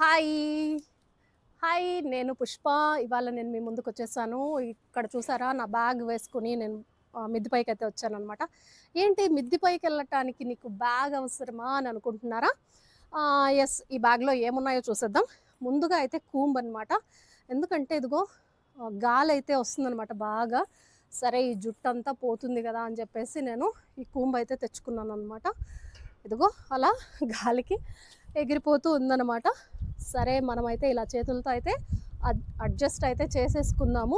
Hi! Hi! నేను పుష్ప. ఇవాళ నేను మీ ముందుకొచ్చేసాను. ఇక్కడ చూసారా నా బ్యాగ్ వేసుకొని నేను మిద్ది పైకైతే వచ్చాననమాట. ఏంటి మిద్ది పైకెళ్ళటానికి నీకు బ్యాగ్ అవసరమా అని అనుకుంటున్నారా? యెస్. ఈ బ్యాగ్‌లో ఏమున్నాయో చూసేద్దాం. ముందుగా అయితే కూంబ్ అనమాట. ఎందుకంటే ఇదిగో గాలైతే వస్తుందనమాట బాగా. సరే ఈ జుట్టంతా పోతుంది గదా అని చెప్పేసి నేను ఈ కూంబ్ అయితే తెచ్చుకున్నాననమాట. ఇదిగో అలా గాలికి ఎగిరిపోతూ ఉందనమాట. సరే మనమైతే ఇలా చేతులతో అయితే అడ్జస్ట్ అయితే చేసేసుకుందాము.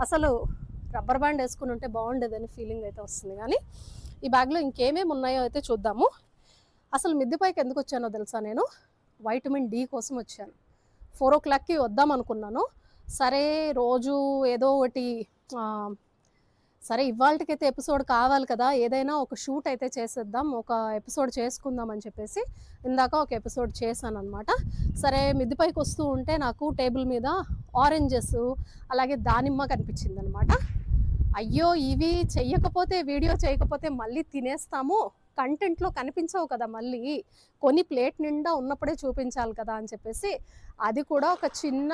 అసలు రబ్బర్ బ్యాండ్ వేసుకుని ఉంటే బాగుండేదని ఫీలింగ్ అయితే వస్తుంది. కానీ ఈ బ్యాగ్లో ఇంకేమేమి ఉన్నాయో అయితే చూద్దాము. అసలు మిద్ది పైకి ఎందుకు వచ్చానో తెలుసా? నేను వైటమిన్ డి కోసం వచ్చాను. 4:00కి వద్దాం అనుకున్నాను. సరే రోజు ఏదో ఒకటి సరే ఇవాళకైతే ఎపిసోడ్ కావాలి కదా, ఏదైనా ఒక షూట్ అయితే చేసేద్దాం, ఒక ఎపిసోడ్ చేసుకుందాం అని చెప్పేసి ఇందాక ఒక ఎపిసోడ్ చేశాను అనమాట. సరే మిద్ది పైకి వస్తూ ఉంటే నాకు టేబుల్ మీద ఆరెంజెస్ అలాగే దానిమ్మ కనిపించింది అనమాట. అయ్యో ఇవి చెయ్యకపోతే వీడియో చేయకపోతే మళ్ళీ తినేస్తాము, కంటెంట్లో కనిపించవు కదా, మళ్ళీ కొన్ని ప్లేట్ నిండా ఉన్నప్పుడే చూపించాలి కదా అని చెప్పేసి అది కూడా ఒక చిన్న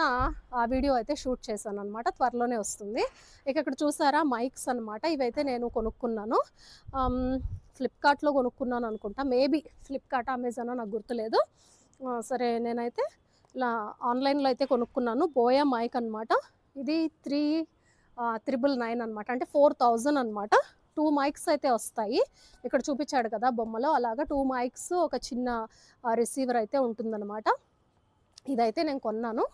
వీడియో అయితే షూట్ చేశాను అనమాట. త్వరలోనే వస్తుంది. ఇక ఇక్కడ చూసారా మైక్స్ అనమాట. ఇవైతే నేను కొనుక్కున్నాను. ఫ్లిప్కార్ట్లో కొనుక్కున్నాను అనుకుంటా, మేబీ ఫ్లిప్కార్ట్ అమెజాన్ నాకు గుర్తులేదు. సరే నేనైతే ఇలా ఆన్లైన్లో అయితే కొనుక్కున్నాను. బోయా మైక్ అనమాట. ఇది 3,999 అనమాట, అంటే 4,000 అనమాట. 2 మైక్స్ అయితే వస్తాయి. ఇక్కడ చూపించాడు కదా బొమ్మలో, అలాగా 2 మైక్స్ ఒక చిన్న రిసీవర్ అయితే ఉంటుందన్నమాట. ఇదైతే నేను కొన్నాను.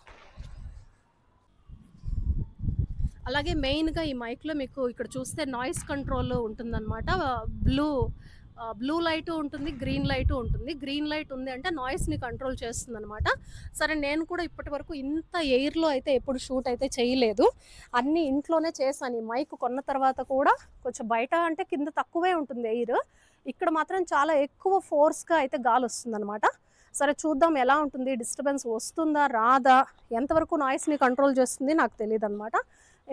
అలాగే మెయిన్గా ఈ మైక్లో మీకు ఇక్కడ చూస్తే నాయిస్ కంట్రోల్ ఉంటుందన్నమాట. బ్లూ లైట్ ఉంటుంది, గ్రీన్ లైట్ ఉంటుంది. గ్రీన్ లైట్ ఉంది అంటే నాయిస్ని కంట్రోల్ చేస్తుంది అనమాట. సరే నేను కూడా ఇప్పటి వరకు ఇంత ఎయిర్లో అయితే ఎప్పుడు షూట్ అయితే చేయలేదు, అన్నీ ఇంట్లోనే చేశాను. ఈ మైక్ కొన్న తర్వాత కూడా కొంచెం బయట అంటే కింద తక్కువే ఉంటుంది ఎయిర్, ఇక్కడ మాత్రం చాలా ఎక్కువ ఫోర్స్గా అయితే గాలి వస్తుంది అనమాట. సరే చూద్దాం ఎలా ఉంటుంది, డిస్టర్బెన్స్ వస్తుందా రాదా, ఎంతవరకు నాయిస్ని కంట్రోల్ చేస్తుంది నాకు తెలియదు అనమాట.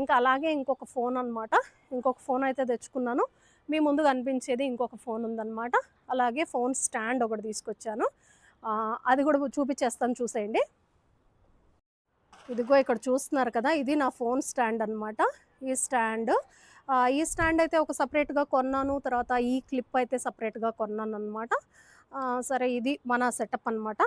ఇంకా అలాగే ఇంకొక ఫోన్ అనమాట, ఇంకొక ఫోన్ అయితే తెచ్చుకున్నాను. మీ ముందు కనిపించేది ఇంకొక ఫోన్ ఉందన్నమాట. అలాగే ఫోన్ స్టాండ్ ఒకటి తీసుకొచ్చాను, అది కూడా చూపించేస్తాను చూసేయండి. ఇదిగో ఇక్కడ చూస్తున్నారు కదా, ఇది నా ఫోన్ స్టాండ్ అనమాట. ఈ స్టాండ్ అయితే ఒక సపరేట్గా కొన్నాను, తర్వాత ఈ క్లిప్ అయితే సపరేట్గా కొన్నాను అనమాట. సరే ఇది మన సెటప్ అనమాట.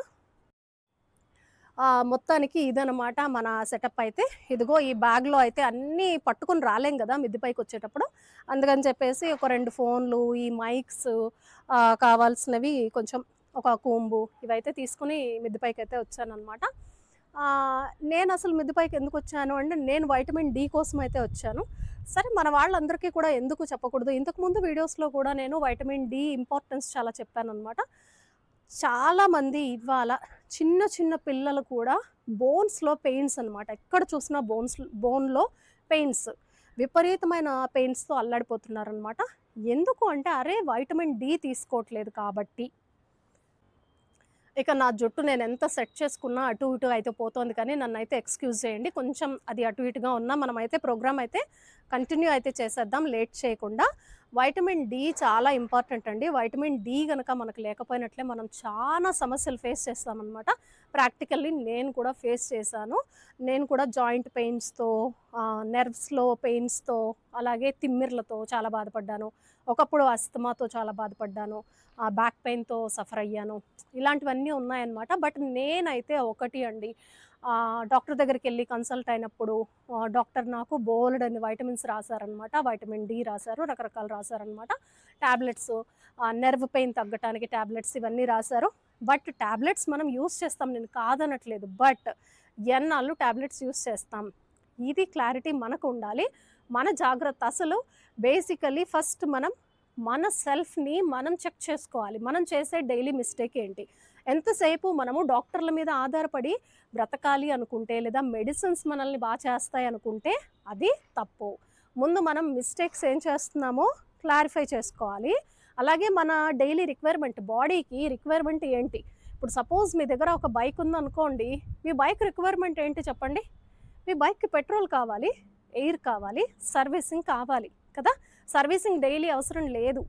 మొత్తానికి ఇదనమాట మన సెటప్ అయితే. ఇదిగో ఈ బ్యాగ్లో అయితే అన్నీ పట్టుకుని రాలేం కదా మిద్ది పైకి వచ్చేటప్పుడు, అందుకని చెప్పేసి ఒక 2 ఫోన్లు, ఈ మైక్స్, కావాల్సినవి కొంచెం ఒక కూంబు, ఇవైతే తీసుకుని మిద్ది పైకి అయితే వచ్చానమాట. నేను అసలు మిద్ది పైకి ఎందుకు వచ్చాను అంటే నేను వైటమిన్ డి కోసం అయితే వచ్చాను. సరే మన వాళ్ళందరికీ కూడా ఎందుకు చెప్పకూడదు, ఇంతకుముందు వీడియోస్లో కూడా నేను వైటమిన్ డి ఇంపార్టెన్స్ చాలా చెప్పాను అనమాట. చాలామంది ఇవాళ చిన్న చిన్న పిల్లలు కూడా బోన్స్లో పెయిన్స్ అనమాట, ఎక్కడ చూసినా బోన్లో పెయిన్స్, విపరీతమైన పెయిన్స్తో అల్లాడిపోతున్నారనమాట. ఎందుకు అంటే అరే వైటమిన్ డి తీసుకోవట్లేదు కాబట్టి. ఇక నా జుట్టు నేను ఎంత సెట్ చేసుకున్నా అటు ఇటు అయితే పోతుంది, కానీ నన్ను అయితే ఎక్స్క్యూజ్ చేయండి, కొంచెం అది అటు ఇటుగా ఉన్నా మనమైతే ప్రోగ్రామ్ అయితే కంటిన్యూ అయితే చేసేద్దాం లేట్ చేయకుండా. వైటమిన్ డి చాలా ఇంపార్టెంట్ అండి. వైటమిన్ డి కనుక మనకు లేకపోయినట్లే మనం చాలా సమస్యలు ఫేస్ చేస్తామన్నమాట. ప్రాక్టికల్లీ నేను కూడా ఫేస్ చేశాను. నేను కూడా జాయింట్ పెయిన్స్తో, నెర్వ్స్లో పెయిన్స్తో, అలాగే తిమ్మిర్లతో చాలా బాధపడ్డాను. ఒకప్పుడు అస్తమాతో చాలా బాధపడ్డాను, బ్యాక్ పెయిన్తో సఫర్ అయ్యాను. ఇలాంటివన్నీ ఉన్నాయన్నమాట. బట్ నేనైతే ఒకటి అండి, డాక్టర్ దగ్గరికి వెళ్ళి కన్సల్ట్ అయినప్పుడు డాక్టర్ నాకు బోలెడన్ని వైటమిన్స్ రాశారనమాట. వైటమిన్ డి రాశారు, రకరకాలు రాశారనమాట. ట్యాబ్లెట్స్, నెర్వ్ పెయిన్ తగ్గటానికి ట్యాబ్లెట్స్, ఇవన్నీ రాశారు. బట్ ట్యాబ్లెట్స్ మనం యూస్ చేస్తాం, నేను కాదనట్లేదు, బట్ ఎన్నాళ్ళు ట్యాబ్లెట్స్ యూస్ చేస్తాం, ఇది క్లారిటీ మనకు ఉండాలి. మన జాగ్రత్త అసలు బేసికలీ ఫస్ట్ మన సెల్ఫ్ని మనం చెక్ చేసుకోవాలి. మనం చేసే డైలీ మిస్టేక్ ఏంటి, ఎంతసేపు మనము డాక్టర్ల మీద ఆధారపడి బ్రతకాలి అనుకుంటే, లేదా మెడిసిన్స్ మనల్ని బాగా చేస్తాయి అనుకుంటే అది తప్పు. ముందు మనం మిస్టేక్స్ ఏం చేస్తున్నామో క్లారిఫై చేసుకోవాలి. అలాగే మన డైలీ రిక్వైర్మెంట్, బాడీకి రిక్వైర్మెంట్ ఏంటి. ఇప్పుడు సపోజ్ మీ దగ్గర ఒక బైక్ ఉందనుకోండి, మీ బైక్ రిక్వైర్మెంట్ ఏంటి చెప్పండి. మీ బైక్కి పెట్రోల్ కావాలి, ఎయిర్ కావాలి, సర్వీసింగ్ కావాలి కదా. సర్వీసింగ్ డైలీ అవసరం లేదు.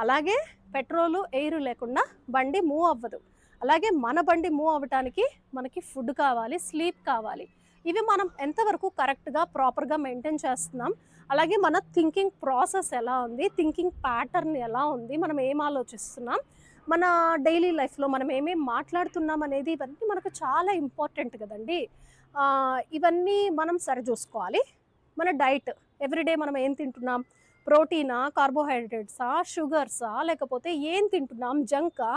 అలాగే పెట్రోలు ఎయిర్ లేకుండా బండి మూవ్ అవ్వదు. అలాగే మన బండి మూవ్ అవ్వటానికి మనకి ఫుడ్ కావాలి, స్లీప్ కావాలి. ఇవి మనం ఎంతవరకు కరెక్ట్‌గా, ప్రాపర్‌గా మెయింటైన్ చేస్తున్నాం, అలాగే మన థింకింగ్ ప్రాసెస్ ఎలా ఉంది, థింకింగ్ ప్యాటర్న్ ఎలా ఉంది, మనం ఏం ఆలోచిస్తున్నాం, మన డైలీ లైఫ్‌లో మనం ఏమేం మాట్లాడుతున్నాం అనేది ఇవన్నీ మనకు చాలా ఇంపార్టెంట్ కదండీ! ఇవన్నీ మనం సరిజూసుకోవాలి. మన డైట్ ఎవ్రీడే మనం ఏం తింటున్నాం? ప్రోటీనా? కార్బోహైడ్రేట్సా? షుగర్సా? లేకపోతే ఏం తింటున్నాం? జంకా?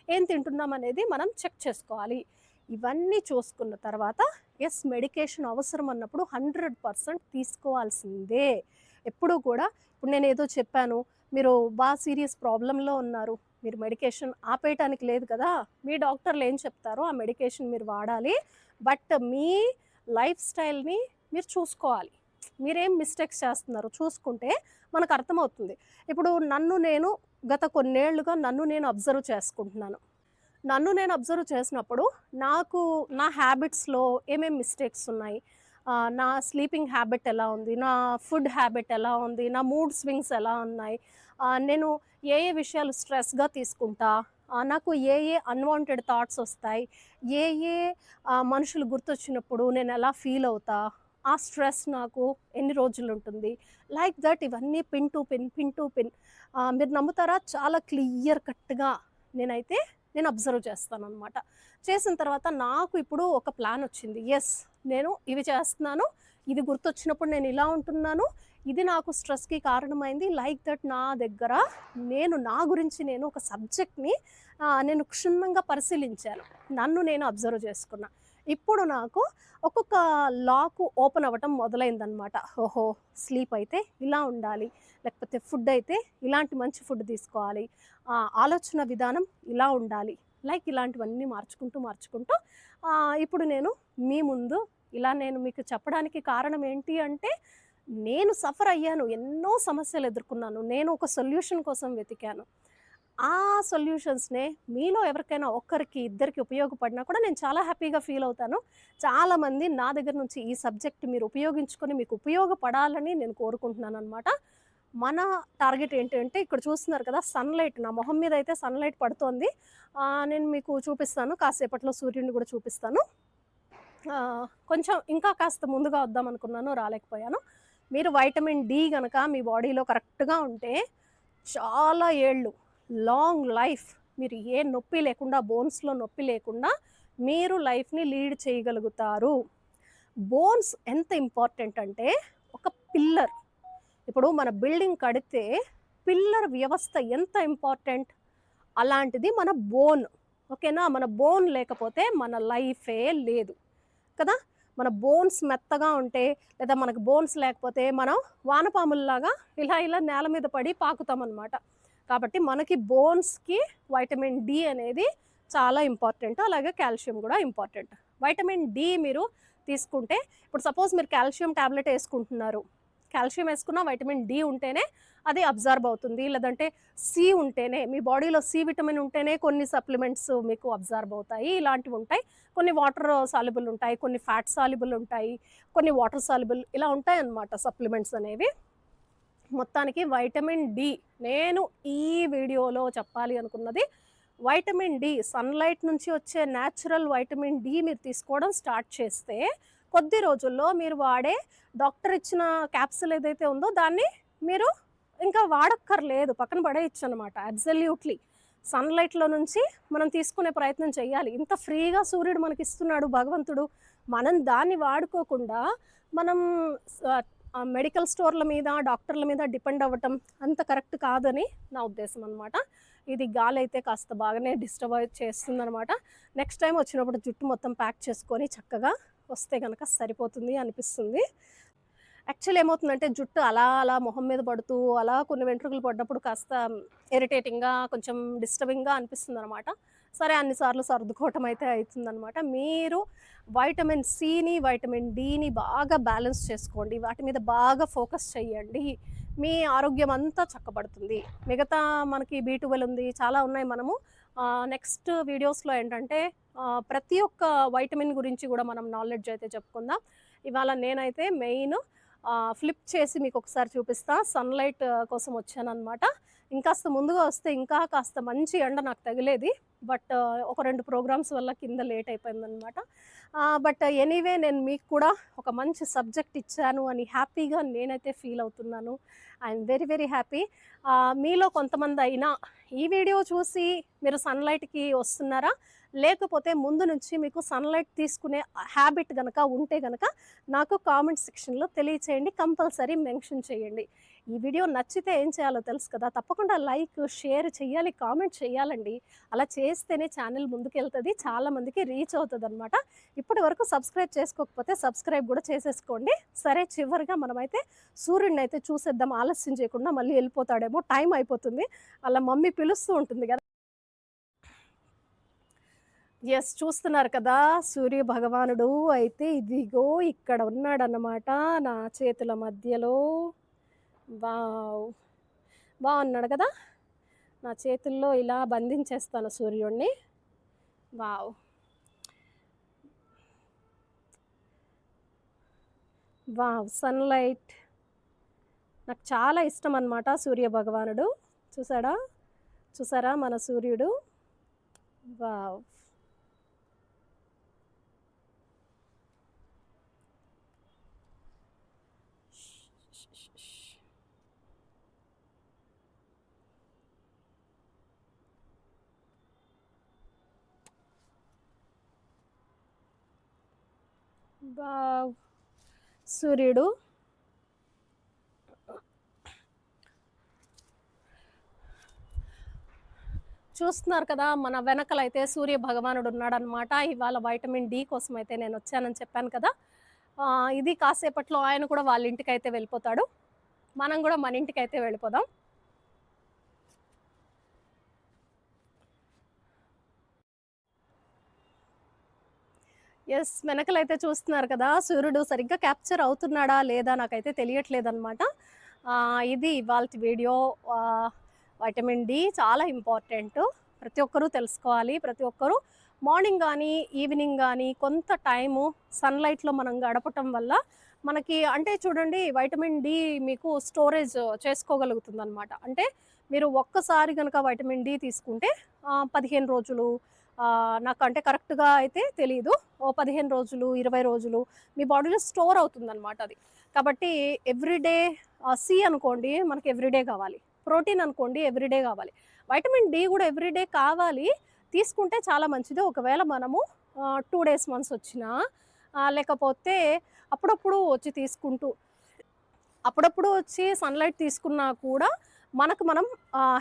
ఏం తింటున్నాం అనేది మనం చెక్ చేసుకోవాలి. ఇవన్నీ చూసుకున్న తర్వాత మెడికేషన్ అవసరం అన్నప్పుడు 100% తీసుకోవాల్సిందే. ఎప్పుడూ కూడా ఇప్పుడు నేనేదో చెప్పాను, మీరు సీరియస్ ప్రాబ్లమ్‌లో ఉన్నారు. మీరు మెడికేషన్ ఆపేయటానికి లేదు కదా! మీ డాక్టర్లు ఏం చెప్తారో ఆ మెడికేషన్ మీరు వాడాలి. బట్ మీ లైఫ్ స్టైల్‌ని మీరు చూసుకోవాలి. మీరేం మిస్టేక్స్ చేస్తున్నారో చూసుకుంటే మనకు అర్థమవుతుంది. ఇప్పుడు గత కొన్నేళ్లుగా నన్ను నేను అబ్జర్వ్ చేసుకుంటున్నాను. నన్ను నేను అబ్జర్వ్ చేసినప్పుడు నా హ్యాబిట్స్‌లో ఏమేం మిస్టేక్స్ ఉన్నాయి, నా స్లీపింగ్ హ్యాబిట్ ఎలా ఉంది, నా ఫుడ్ హ్యాబిట్ ఎలా ఉంది, నా మూడ్ స్వింగ్స్ ఎలా ఉన్నాయి, నేను ఏ ఏ విషయాలు స్ట్రెస్‌గా తీసుకుంటా, నాకు ఏ ఏ అన్‌వాంటెడ్ థాట్స్ ఒస్తాయి, ఏ ఏ మనుషులు గుర్తొచ్చినప్పుడు నేను ఎలా ఫీల్ అవుతా, ఆ స్ట్రెస్ నాకు ఎన్ని రోజులుంటుంది. లైక్ దట్ ఇవన్నీ pin to pin, pin to pin మీరు నమ్ముతారా? చాలా క్లియర్ కట్‌గా నేనైతే నేను అబ్జర్వ్ చేస్తాననమాట. చేసిన తర్వాత నాకు ఇప్పుడు ఒక ప్లానొచ్చింది. నేను ఇవి చేస్తున్నాను. ఇది గుర్తొచ్చినప్పుడు నేను ఇలా ఉంటున్నాను. ఇది నాకు స్ట్రెస్‌కి కారణమైంది. లైక్ దట్ నా గురించి నేను ఒక సబ్జెక్ట్‌ని నేను క్షుణ్ణంగా పరిశీలించాను. నన్ను నేను అబ్జర్వ్ చేసుకున్నా. ఇప్పుడు నాకు ఒక్కొక్క లాకు ఓపెన్ అవ్వటం మొదలైందనమాట. ఓహో! స్లీప్ అయితే ఇలా ఉండాలి. లేకపోతే ఫుడ్ అయితే ఇలాంటి మంచి ఫుడ్ తీసుకోవాలి. ఆలోచన విధానం ఇలా ఉండాలి. లైక్ ఇలాంటివన్నీ మార్చుకుంటూ ఇప్పుడు మీ ముందు నేను మీకు చెప్పడానికి కారణం ఏంటి అంటే, నేను సఫర్ అయ్యాను. ఎన్నో సమస్యలు ఎదుర్కొన్నాను. నేను ఒక సొల్యూషన్ కోసం వెతికాను. ఆ సొల్యూషన్స్‌నే మీలో ఎవరికైనా ఒక్కరికి, ఇద్దరికి ఉపయోగపడినా కూడా నేను చాలా హ్యాపీగా ఫీల్ అవుతాను. చాలామంది నా దగ్గర నుంచి ఈ సబ్జెక్ట్ మీరు ఉపయోగించుకొని మీకు ఉపయోగపడాలని నేను కోరుకుంటున్నాననమాట. మన టార్గెట్ ఏంటంటే ఇక్కడ చూస్తున్నారు కదా! సన్‌లైట్ నా మొహం మీద అయితే సన్‌లైట్ పడుతోంది. నేను మీకు చూపిస్తాను. కాసేపట్లో సూర్యుడిని కూడా చూపిస్తాను. కొంచెం ఇంకా కాస్త ముందుగా వద్దామనుకున్నాను, రాలేకపోయాను. మీరు వైటమిన్ డి గనక మీ బాడీలో కరెక్ట్‌గా ఉంటే చాలా ఏళ్ళు లాంగ్ లైఫ్ మీరు ఏ నొప్పి లేకుండా, బోన్స్‌లో నొప్పి లేకుండా మీరు లైఫ్‌ని లీడ్ చేయగలుగుతారు. బోన్స్ ఎంత ఇంపార్టెంట్ అంటే ఒక పిల్లర్. ఇప్పుడు మన బిల్డింగ్ కడితే పిల్లర్ వ్యవస్థ ఎంత ఇంపార్టెంట్, అలాంటిది మన బోన్. ఓకేనా? మన బోన్ లేకపోతే మన లైఫే లేదు కదా! మన బోన్స్ మెత్తగా ఉంటే, లేదా మనకు బోన్స్ లేకపోతే మనం వానపాముల్లాగా ఇలా నేల మీద పడి పాకుతామనమాట. కాబట్టి మనకి బోన్స్‌కి వైటమిన్ డి అనేది చాలా ఇంపార్టెంట్. అలాగే కాల్షియం గూడా ఇంపార్టెంట్. వైటమిన్ డి మీరు తీసుకుంటే, ఇప్పుడు సపోజ్ మీరు కాల్షియం టాబ్లెట్ యేసుకుంటున్నారు. కాల్షియం యేసుకున్న వైటమిన్ డి ఉంటేనే అది అబ్జార్బ్ అవుతుంది. లేదంటే సి ఉంటేనే, మీ బాడీలో సి విటమిన్ ఉంటేనే కొన్ని సప్లిమెంట్స్ మీకు అబ్జార్బ్ అవుతాయి. ఇలాంటివుంటాయి. కొన్ని వాటర్ సాల్యుబుల్ ఉంటాయి. కొన్ని ఫ్యాట్ సాల్యుబుల్ ఉంటాయి. కొన్ని వాటర్ సాల్యుబుల్ ఇలా ఉంటాయన్నమాట సప్లిమెంట్స్ అనేవి. మొత్తానికి వైటమిన్ డి నేను ఈ వీడియోలో చెప్పాలి అనుకున్నది వైటమిన్ డి. సన్‌లైట్ నుంచి వచ్చే న్యాచురల్ వైటమిన్ డి మీరు తీసుకోవడం స్టార్ట్ చేస్తే, కొద్ది రోజుల్లో మీరు వాడే డాక్టర్ ఇచ్చిన క్యాప్సూల్ ఏదైతే ఉందో దాన్ని మీరు ఇంకా వాడక్కర్లేదు. పక్కన పడేయొచ్చనమాట. అబ్సల్యూట్‌లీ. సన్‌లైట్‌లో నుంచి మనం తీసుకునే ప్రయత్నం చేయాలి. ఇంత ఫ్రీగా సూర్యుడు మనకిస్తున్నాడు భగవంతుడు. మనం దాన్ని వాడుకోకుండా మనం మెడికల్ స్టోర్‌ల మీద, డాక్టర్ల మీద డిపెండ్ అవ్వటం అంత కరెక్ట్ కాదని నా ఉద్దేశం అనమాట. ఇది గాలైతే కాస్త బాగానే డిస్టర్బ్ చేస్తుందనమాట. నెక్స్ట్ టైమ్ వచ్చినప్పుడు జుట్టు మొత్తం ప్యాక్ చేసుకొని చక్కగా వస్తే గనక సరిపోతుంది అనిపిస్తుంది. యాక్చువల్లీ ఏమవుతుందంటే జుట్టు అలా మొహం మీద పడుతూ, అలా కొన్ని వెంట్రుకలు పడ్డప్పుడు కాస్త ఇరిటేటింగ్‌గా, కొంచెం డిస్టర్బింగ్‌గా అనిపిస్తుందనమాట. సరే అన్ని సార్లు సర్దుకోవటం అయితే అయితుందనమాట. మీరు వైటమిన్ సిని, వైటమిన్ డిని బాగా బ్యాలెన్స్ చేసుకోండి. వాటి మీద బాగా ఫోకస్ చేయండి. మీ ఆరోగ్యం అంతా చక్కబడుతుంది. మిగతా మనకి బి12 ఉంది. చాలా ఉన్నాయి. మనము నెక్స్ట్ వీడియోస్‌లో ఏంటంటే ప్రతి ఒక్క వైటమిన్ గురించి గూడా మనం నాలెడ్జ్ అయితే చెప్పుకుందాం. ఇవాళ నేనైతే మెయిన్ ఫ్లిప్ చేసి మీకొకసారి చూపిస్తా. సన్‌లైట్ కోసం వచ్చాననమాట. ఇంకాస్త ముందుగా వస్తే ఇంకా కాస్త మంచి ఎండ నాకు తగిలేది. బట్ ఒక 2 ప్రోగ్రామ్స్ వల్ల కింద లేట్ అయిపోయిందనమాట. బట్ ఎనీవే నేను మీకు కూడా ఒక మంచి సబ్జెక్ట్ ఇచ్చాను అని హ్యాపీగా నేనైతే ఫీల్ అవుతున్నాను. I'm very, very happy. మీలో కొంతమందయినా ఈ వీడియో చూసి మీరు సన్‌లైట్‌కి వస్తున్నారా? లేకపోతే ముందు నుంచి మీకు సన్‌లైట్ తీసుకునే హ్యాబిట్ గనక ఉంటే గనక నాకు కామెంట్ సెక్షన్‌లో తెలియచేయండి. కంపల్సరీ మెన్షన్ చేయండి. ఈ వీడియో నచ్చితే ఏం చేయాలో తెలుసు కదా! తప్పకుండా లైక్, షేర్ చెయ్యాలి, కామెంట్ చేయాలండి. అలా చేస్తేనే ఛానెల్ ముందుకెళ్తది. చాలా మందికి రీచ్ అవుతదనమాట. ఇప్పటి వరకు సబ్స్క్రైబ్ చేసుకోకపోతే సబ్స్క్రైబ్ గూడా చేసేసుకోండి. సరే చివరిగా మనమైతే సూర్యుడినైతే చూసేద్దాం ఆలస్యం చేయకుండా. మళ్ళీ ఎళ్ళిపోతాడేమో టైం అయిపోతుంది. ఆళ్ళ మమ్మీ పిలుస్తూ ఉంటుంది గదా! యెస్. చూస్తున్నారు కదా! సూర్య భగవానుడు అయితే ఇదిగో ఇక్కడ ఉన్నాడన్నమాట నా చేతుల మధ్యలో. వావ్! బావున్నాడు కదా! నా చేతుల్లో ఇలా బంధించేస్తాను సూర్యుడిని. వావ్! వావ్! సన్‌లైట్ నాకు చాలా ఇష్టమనమాట సూర్య భగవానుడు. చూసాడా? చూసారా మన సూర్యుడు? వావ్! వావ్! సూర్యుడు చూస్తున్నారు కదా! మన వెనకలైతే సూర్య భగవానుడు ఉన్నాడనమాట. ఇవాళ వైటమిన్ డి కోసమయితే నేనొచ్చానని చెప్పాను కదా! ఇది కాసేపట్లో ఆయన కూడా వాళ్ళ ఇంటికైతే వెళ్ళిపోతాడు. మనం గూడా మన ఇంటికైతే వెళ్ళిపోదాం. యెస్. వెనకలైతే చూస్తున్నారు కదా! సూర్యుడు సరిగ్గా క్యాప్చర్ అవుతున్నాడా? లేదా? నాకైతే తెలియట్లేదనమాట. ఇది ఇవాల్టి వీడియో. వైటమిన్ డి చాలా ఇంపార్టెంటు. ప్రతి ఒక్కరూ తెలుసుకోవాలి. ప్రతి ఒక్కరూ మార్నింగ్ గానీ, ఈవినింగ్ గానీ కొంత టైము సన్‌లైట్‌లో మనం గడపటం వల్ల మనకి అంటే చూడండి వైటమిన్ డి మీకు స్టోరేజ్ చేసుకోగలుగుతుందనమాట. అంటే మీరు ఒక్కసారి గనక వైటమిన్ డి తీసుకుంటే 15 రోజులు నాకంటే కరెక్ట్‌గా అయితే తెలీదు. ఓ 15 రోజులు, 20 రోజులు మీ బాడీలో స్టోర్ అవుతుందనమాట అది. కాబట్టి ఎవ్రీడే సి అనుకోండి మనకి ఎవ్రీడే కావాలి. ప్రోటీన్ అనుకోండి ఎవ్రీడే కావాలి. వైటమిన్ డి గూడా ఎవ్రీడే కావాలి. తీసుకుంటే చాలా మంచిది. ఒకవేళ మనము 2 డేస్ వన్స్ వచ్చినా లేకపోతే అప్పుడప్పుడు వచ్చి తీసుకుంటూ అప్పుడప్పుడు వచ్చి సన్‌లైట్ తీసుకున్నా కూడా మనకు మనం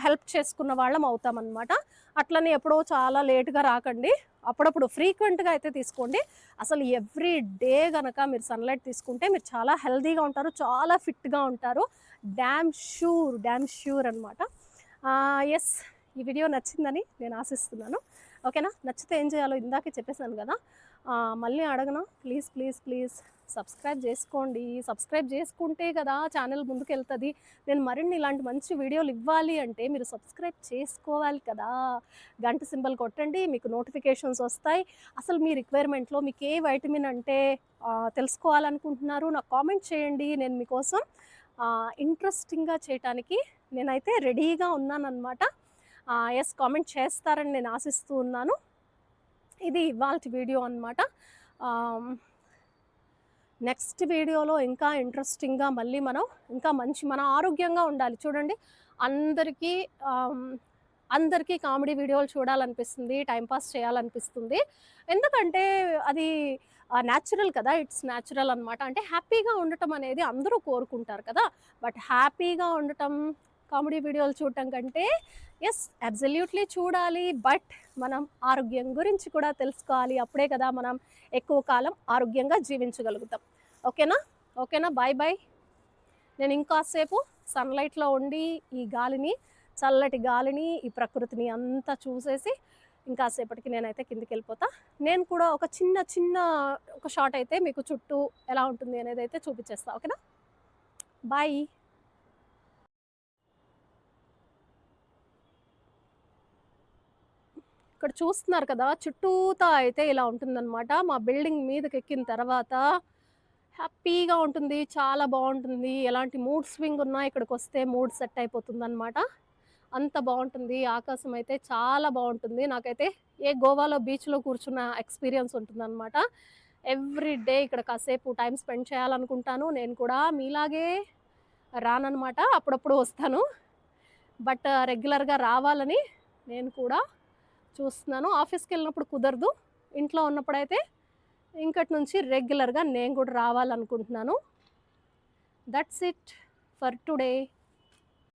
హెల్ప్ చేసుకున్న వాళ్ళం అవుతామనమాట. అట్లని ఎప్పుడో చాలా లేట్‌గా రాకండి. అప్పుడప్పుడు ఫ్రీక్వెంట్‌గా అయితే తీసుకోండి. అసలు ఎవ్రీ డే గనక మీరు సన్‌లైట్ తీసుకుంటే మీరు చాలా హెల్తీగా ఉంటారు. చాలా ఫిట్‌గా ఉంటారు. డామ్ ష్యూర్ అనమాట. యెస్. ఈ వీడియో నచ్చిందని నేను ఆశిస్తున్నాను. ఓకేనా? నచ్చితే ఏం చేయాలో ఇందాకే చెప్పేసాను గదా! మళ్ళీ అడగనా? ప్లీజ్, ప్లీజ్, ప్లీజ్ సబ్స్క్రైబ్ జేసుకోండి. సబ్స్క్రైబ్ జేసుకుంటే గదా ఛానెల్ ముందుకెళ్తది. నేను మరిన్ని ఇలాంటి మంచి వీడియోలు ఇవ్వాలి అంటే మీరు సబ్స్క్రైబ్ చేసుకోవాలి కదా! గంట సింబల్ కొట్టండి. మీకు నోటిఫికేషన్స్ ఒస్తాయి. అసలు మీ రిక్వైర్మెంట్‌లో మీకు ఏ వైటమిన్ అంటే తెలుసుకోవాలనుకుంటున్నారు నాకు కామెంట్ చేయండి. నేను మీకోసం ఇంట్రెస్టింగ్‌గా చేయటానికి నేనైతే రెడీగా ఉన్నాననమాట. యెస్. కామెంట్ చేస్తారని నేను ఆశిస్తూ ఉన్నాను. ఇది ఇవాల్టి వీడియో అనమాట. నెక్స్ట్ వీడియోలో ఇంకా ఇంట్రెస్టింగ్‌గా మళ్ళీ మనం ఇంకా మన ఆరోగ్యంగా ఉండాలి. చూడండి అందరికీ అందరికీ కామెడీ వీడియోలు చూడాలనిపిస్తుంది. టైమ్ పాస్ చేయాలనిపిస్తుంది. ఎందుకంటే అది న్యాచురల్ కదా! ఇట్స్ న్యాచురల్ అనమాట. అంటే హ్యాపీగా ఉండటం అనేది అందరూ కోరుకుంటారు కదా! బట్ హ్యాపీగా ఉండటం కామెడీ వీడియోలు చూడటం కంటే యెస్. అబ్సల్యూట్‌లీ చూడాలి. బట్ మనం ఆరోగ్యం గురించి కూడా తెలుసుకోవాలి. అప్పుడే కదా మనం ఎక్కువ కాలం ఆరోగ్యంగా జీవించగలుగుతాం. ఓకేనా? ఓకేనా? Bye bye. నేను ఇంకాసేపు సన్‌లైట్‌లో ఉండి ఈ గాలిని చల్లటి గాలిని, ఈ ప్రకృతిని అంతా చూసేసి ఇంకాసేపటికి నేనైతే కిందకెళ్ళిపోతా. నేను కూడా ఒక చిన్న ఒక షాట్ అయితే మీకు చుట్టూ ఎలా ఉంటుంది అనేదైతే చూపిచ్చేస్తా. ఓకేనా? బాయ్. ఇక్కడ చూస్తున్నారు కదా! చుట్టూతా అయితే ఇలా ఉంటుందనమాట. మా బిల్డింగ్ మీదకెక్కిన తర్వాత హ్యాపీగా ఉంటుంది. చాలా బావుంటుంది. ఎలాంటి మూడ్ స్వింగ్ ఉన్నా ఇక్కడికొస్తే మూడ్ సెట్ అయిపోతుందనమాట. అంత బాగుంటుంది. ఆకాశం అయితే చాలా బాగుంటుంది. నాకైతే గోవాలో బీచ్‌లో కూర్చున్న ఎక్స్‌పీరియన్స్ ఉంటుందనమాట. ఎవ్రీ డే ఇక్కడ కాసేపు టైమ్ స్పెండ్ చేయాలనుకుంటాను. నేను కూడా మీలాగే రాననమాట. అప్పుడప్పుడు వస్తాను. బట్ రెగ్యులర్‌గా రావాలని నేను కూడా చూస్తున్నాను. ఆఫీస్‌కెళ్ళినప్పుడు కుదరదు. ఇంట్లో ఉన్నప్పుడైతే ఇంకటి నుంచి రెగ్యులర్‌గా నేను కూడా రావాలనుకుంటున్నాను. That's it for today.